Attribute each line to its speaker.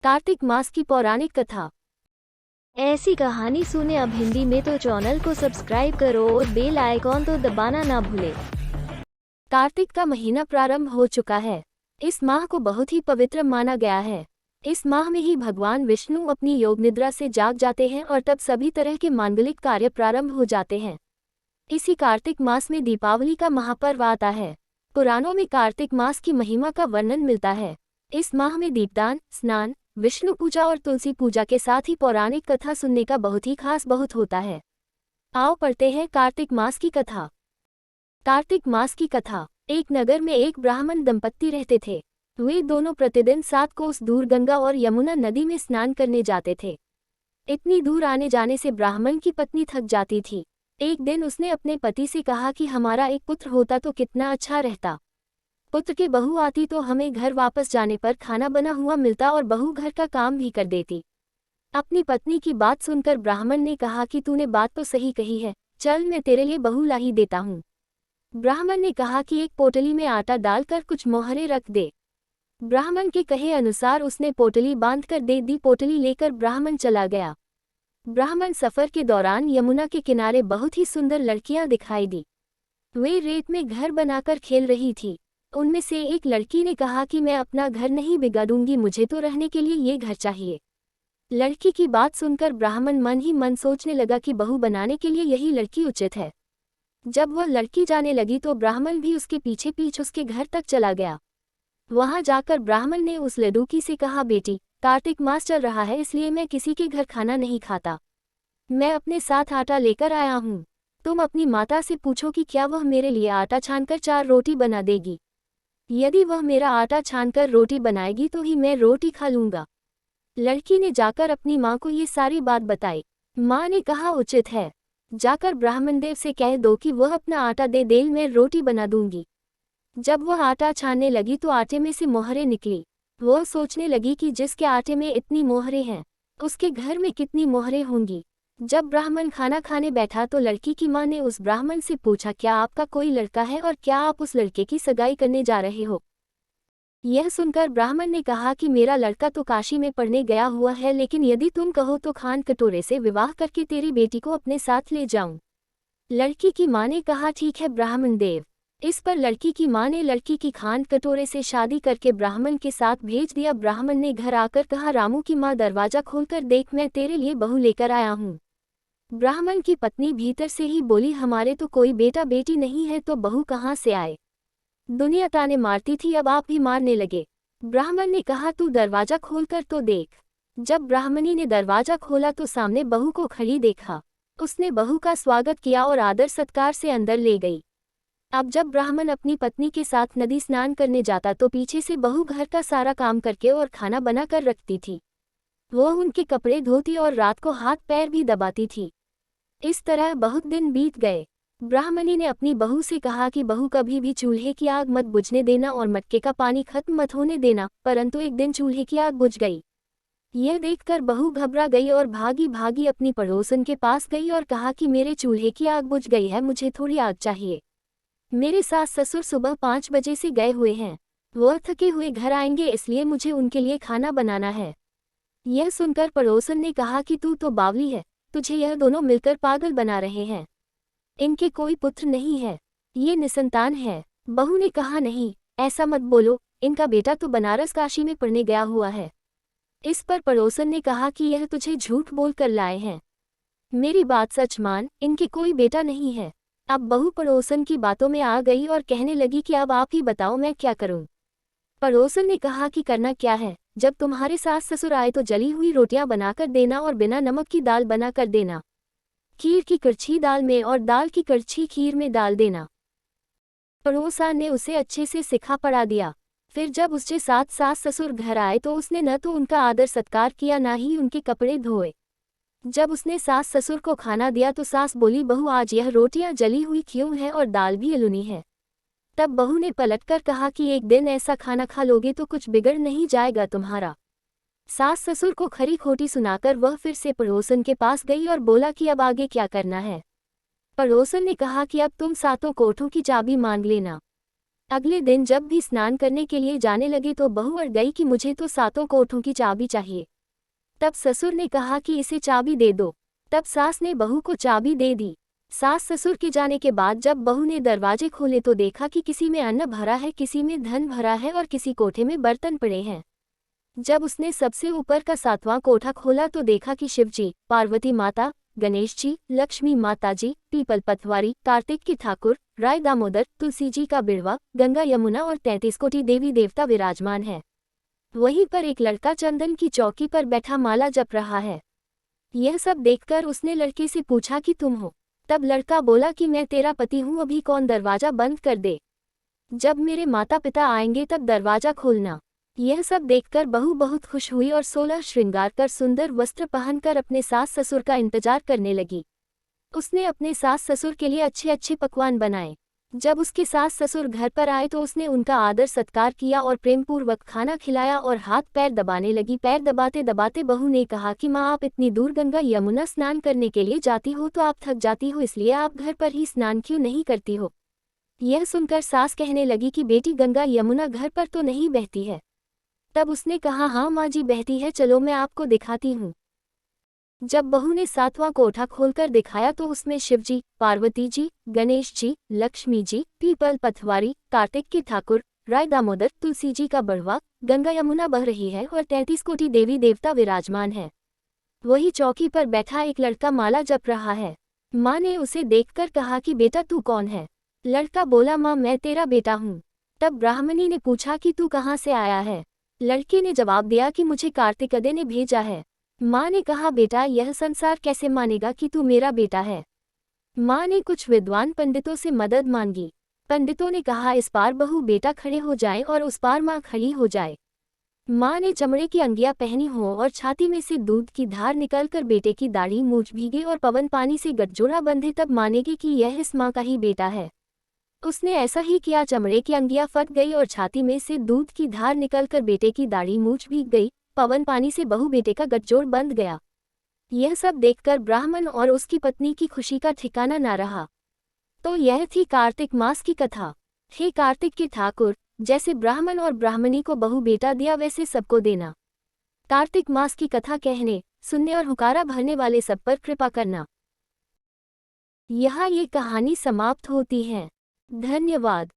Speaker 1: कार्तिक मास की पौराणिक कथा।
Speaker 2: ऐसी कहानी सुने अब हिंदी में तो चैनल को सब्सक्राइब करो और बेल आइकॉन तो दबाना ना भूले।
Speaker 1: कार्तिक का महीना प्रारंभ हो चुका है। इस माह को बहुत ही पवित्र माना गया है। इस माह में ही भगवान विष्णु अपनी योग निद्रा से जाग जाते हैं और तब सभी तरह के मांगलिक कार्य प्रारंभ हो जाते हैं। इसी कार्तिक मास में दीपावली का महापर्व आता है। पुराणों में कार्तिक मास की महिमा का वर्णन मिलता है। इस माह में दीपदान, स्नान, विष्णु पूजा और तुलसी पूजा के साथ ही पौराणिक कथा सुनने का बहुत ही खास बहुत होता है। आओ पढ़ते हैं कार्तिक मास की कथा। कार्तिक मास की कथा। एक नगर में एक ब्राह्मण दंपत्ति रहते थे। वे दोनों प्रतिदिन 7 कोस दूर गंगा और यमुना नदी में स्नान करने जाते थे। इतनी दूर आने जाने से ब्राह्मण की पत्नी थक जाती थी। एक दिन उसने अपने पति से कहा कि हमारा एक पुत्र होता तो कितना अच्छा रहता। पुत्र के बहू आती तो हमें घर वापस जाने पर खाना बना हुआ मिलता और बहू घर का काम भी कर देती। अपनी पत्नी की बात सुनकर ब्राह्मण ने कहा कि तूने बात तो सही कही है, चल मैं तेरे लिए बहू ला ही देता हूँ। ब्राह्मण ने कहा कि एक पोटली में आटा डालकर कुछ मोहरे रख दे। ब्राह्मण के कहे अनुसार उसने पोटली बांधकर दे दी। पोटली लेकर ब्राह्मण चला गया। ब्राह्मण सफर के दौरान यमुना के किनारे बहुत ही सुंदर लड़कियां दिखाई दी। वे रेत में घर बनाकर खेल रही थी। उनमें से एक लड़की ने कहा कि मैं अपना घर नहीं बिगाड़ूंगी, मुझे तो रहने के लिए ये घर चाहिए। लड़की की बात सुनकर ब्राह्मण मन ही मन सोचने लगा कि बहू बनाने के लिए यही लड़की उचित है। जब वह लड़की जाने लगी तो ब्राह्मण भी उसके पीछे पीछे उसके घर तक चला गया। वहां जाकर ब्राह्मण ने उस लड़की से कहा, बेटी, कार्तिक मास चल रहा है इसलिए मैं किसी के घर खाना नहीं खाता। मैं अपने साथ आटा लेकर आया हूँ। तुम अपनी माता से पूछो कि क्या वह मेरे लिए आटा छानकर 4 रोटी बना देगी। यदि वह मेरा आटा छानकर रोटी बनाएगी तो ही मैं रोटी खा लूंगा। लड़की ने जाकर अपनी माँ को ये सारी बात बताई। माँ ने कहा, उचित है, जाकर ब्राह्मण देव से कह दो कि वह अपना आटा दे दे, मैं रोटी बना दूंगी। जब वह आटा छानने लगी तो आटे में से मोहरें निकली। वह सोचने लगी कि जिसके आटे में इतनी मोहरें हैं उसके घर में कितनी मोहरें होंगी। जब ब्राह्मण खाना खाने बैठा तो लड़की की मां ने उस ब्राह्मण से पूछा, क्या आपका कोई लड़का है और क्या आप उस लड़के की सगाई करने जा रहे हो। यह सुनकर ब्राह्मण ने कहा कि मेरा लड़का तो काशी में पढ़ने गया हुआ है, लेकिन यदि तुम कहो तो खान कटोरे से विवाह करके तेरी बेटी को अपने साथ ले जाऊं। लड़की की मां ने कहा, ठीक है ब्राह्मण देव। इस पर लड़की की मां ने लड़की की खान कटोरे से शादी करके ब्राह्मण के साथ भेज दिया। ब्राह्मण ने घर आकर कहा, रामू की मां दरवाजा खोलकर देख, मैं तेरे लिए बहू लेकर आया हूँ। ब्राह्मण की पत्नी भीतर से ही बोली, हमारे तो कोई बेटा बेटी नहीं है तो बहू कहाँ से आए। दुनिया ताने मारती थी, अब आप भी मारने लगे। ब्राह्मण ने कहा, तू दरवाजा खोलकर तो देख। जब ब्राह्मणी ने दरवाजा खोला तो सामने बहू को खड़ी देखा। उसने बहू का स्वागत किया और आदर सत्कार से अंदर ले गई। अब जब ब्राह्मण अपनी पत्नी के साथ नदी स्नान करने जाता तो पीछे से बहू घर का सारा काम करके और खाना बनाकर रखती थी। वह उनके कपड़े धोती और रात को हाथ पैर भी दबाती थी। इस तरह बहुत दिन बीत गए। ब्राह्मणी ने अपनी बहू से कहा कि बहू, कभी भी चूल्हे की आग मत बुझने देना और मटके का पानी खत्म मत होने देना। परंतु एक दिन चूल्हे की आग बुझ गई। यह देखकर बहू घबरा गई और भागी भागी अपनी पड़ोसन के पास गई और कहा कि मेरे चूल्हे की आग बुझ गई है, मुझे थोड़ी आग चाहिए। मेरे सास ससुर सुबह 5 बजे से गए हुए हैं। वह थके हुए घर आएंगे, इसलिए मुझे उनके लिए खाना बनाना है। यह सुनकर पड़ोसन ने कहा कि तू तो बावली है, तुझे यह दोनों मिलकर पागल बना रहे हैं। इनके कोई पुत्र नहीं है, ये निसंतान है। बहू ने कहा, नहीं ऐसा मत बोलो, इनका बेटा तो बनारस काशी में पढ़ने गया हुआ है। इस पर पड़ोसन ने कहा कि यह तुझे झूठ बोल कर लाए हैं। मेरी बात सच मान, इनके कोई बेटा नहीं है। अब बहू पड़ोसन की बातों में आ गई और कहने लगी कि अब आप ही बताओ मैं क्या करूं। पड़ोसन ने कहा कि करना क्या है, जब तुम्हारे सास ससुर आए तो जली हुई रोटियां बनाकर देना और बिना नमक की दाल बनाकर देना। खीर की कड़छी दाल में और दाल की कड़छी खीर में डाल देना। पड़ोसन ने उसे अच्छे से सिखा पढ़ा दिया। फिर जब उसके साथ सास ससुर घर आए तो उसने न तो उनका आदर सत्कार किया, ना ही उनके कपड़े धोए। जब उसने सास ससुर को खाना दिया तो सास बोली, बहू आज यह रोटियां जली हुई क्यों है और दाल भी अलूनी है। तब बहू ने पलटकर कहा कि एक दिन ऐसा खाना खा लोगे तो कुछ बिगड़ नहीं जाएगा तुम्हारा। सास ससुर को खरी खोटी सुनाकर वह फिर से पड़ोसन के पास गई और बोला कि अब आगे क्या करना है। पड़ोसन ने कहा कि अब तुम 7 कोठों की चाबी मांग लेना। अगले दिन जब भी स्नान करने के लिए जाने लगे तो बहू अड़ गई कि मुझे तो सातों कोठों की चाबी चाहिए। तब ससुर ने कहा कि इसे चाबी दे दो। तब सास ने बहू को चाबी दे दी। सास ससुर के जाने के बाद जब बहू ने दरवाजे खोले तो देखा कि किसी में अन्न भरा है, किसी में धन भरा है और किसी कोठे में बर्तन पड़े हैं। जब उसने सबसे ऊपर का 7वां कोठा खोला तो देखा कि शिवजी, पार्वती माता, गणेश जी, लक्ष्मी माता जी, पीपल पतवारी, कार्तिक की ठाकुर, राय दामोदर, तुलसी जी का बिड़वा, गंगा यमुना और 33 कोटि देवी देवता विराजमान है। वहीं पर एक लड़का चंदन की चौकी पर बैठा माला जप रहा है। यह सब देखकर उसने लड़के से पूछा कि तुम हो? तब लड़का बोला कि मैं तेरा पति हूँ, अभी कौन दरवाजा बंद कर दे। जब मेरे माता पिता आएंगे तब दरवाजा खोलना। यह सब देखकर बहू बहुत खुश हुई और 16 श्रृंगार कर सुंदर वस्त्र पहनकर अपने सास ससुर का इंतजार करने लगी। उसने अपने सास ससुर के लिए अच्छे अच्छे पकवान बनाए। जब उसके सास ससुर घर पर आए तो उसने उनका आदर सत्कार किया और प्रेमपूर्वक खाना खिलाया और हाथ पैर दबाने लगी। पैर दबाते दबाते बहू ने कहा कि माँ, आप इतनी दूर गंगा यमुना स्नान करने के लिए जाती हो तो आप थक जाती हो, इसलिए आप घर पर ही स्नान क्यों नहीं करती हो? यह सुनकर सास कहने लगी कि बेटी, गंगा यमुना घर पर तो नहीं बहती है। तब उसने कहा, हाँ माँ जी बहती है, चलो मैं आपको दिखाती हूँ। जब बहू ने 7वां कोठा खोलकर दिखाया तो उसमें शिवजी, पार्वती जी, गणेश जी, लक्ष्मी जी, पीपल पथवारी, कार्तिक की ठाकुर, राय दामोदर, तुलसी जी का बड़वा, गंगा यमुना बह रही है और 33 कोटि देवी देवता विराजमान है। वही चौकी पर बैठा एक लड़का माला जप रहा है। माँ ने उसे देखकर कहा कि बेटा तू कौन है? लड़का बोला, माँ मैं तेरा बेटा हूँ। तब ब्राह्मणी ने पूछा कि तू कहाँ से आया है? लड़के ने जवाब दिया कि मुझे कार्तिकेय ने भेजा है। माँ ने कहा, बेटा यह संसार कैसे मानेगा कि तू मेरा बेटा है? माँ ने कुछ विद्वान पंडितों से मदद मांगी। पंडितों ने कहा, इस पार बहू बेटा खड़े हो जाए और उस पार माँ खड़ी हो जाए। माँ ने चमड़े की अंगियां पहनी हो और छाती में से दूध की धार निकलकर बेटे की दाढ़ी मूछ भीगे और पवन पानी से गठजोड़ा बंधे तब मानेगी कि यह इस माँ का ही बेटा है। उसने ऐसा ही किया। चमड़े की अंगियां फट गई और छाती में से दूध की धार निकलकर बेटे की दाढ़ी मूछ भीग गई। पवन पानी से बहू बेटे का गठजोड़ बंध गया। यह सब देखकर ब्राह्मण और उसकी पत्नी की खुशी का ठिकाना न रहा। तो यह थी कार्तिक मास की कथा। हे कार्तिक के ठाकुर, जैसे ब्राह्मण और ब्राह्मणी को बहू बेटा दिया वैसे सबको देना। कार्तिक मास की कथा कहने, सुनने और हुकारा भरने वाले सब पर कृपा करना। यहाँ ये कहानी समाप्त होती है। धन्यवाद।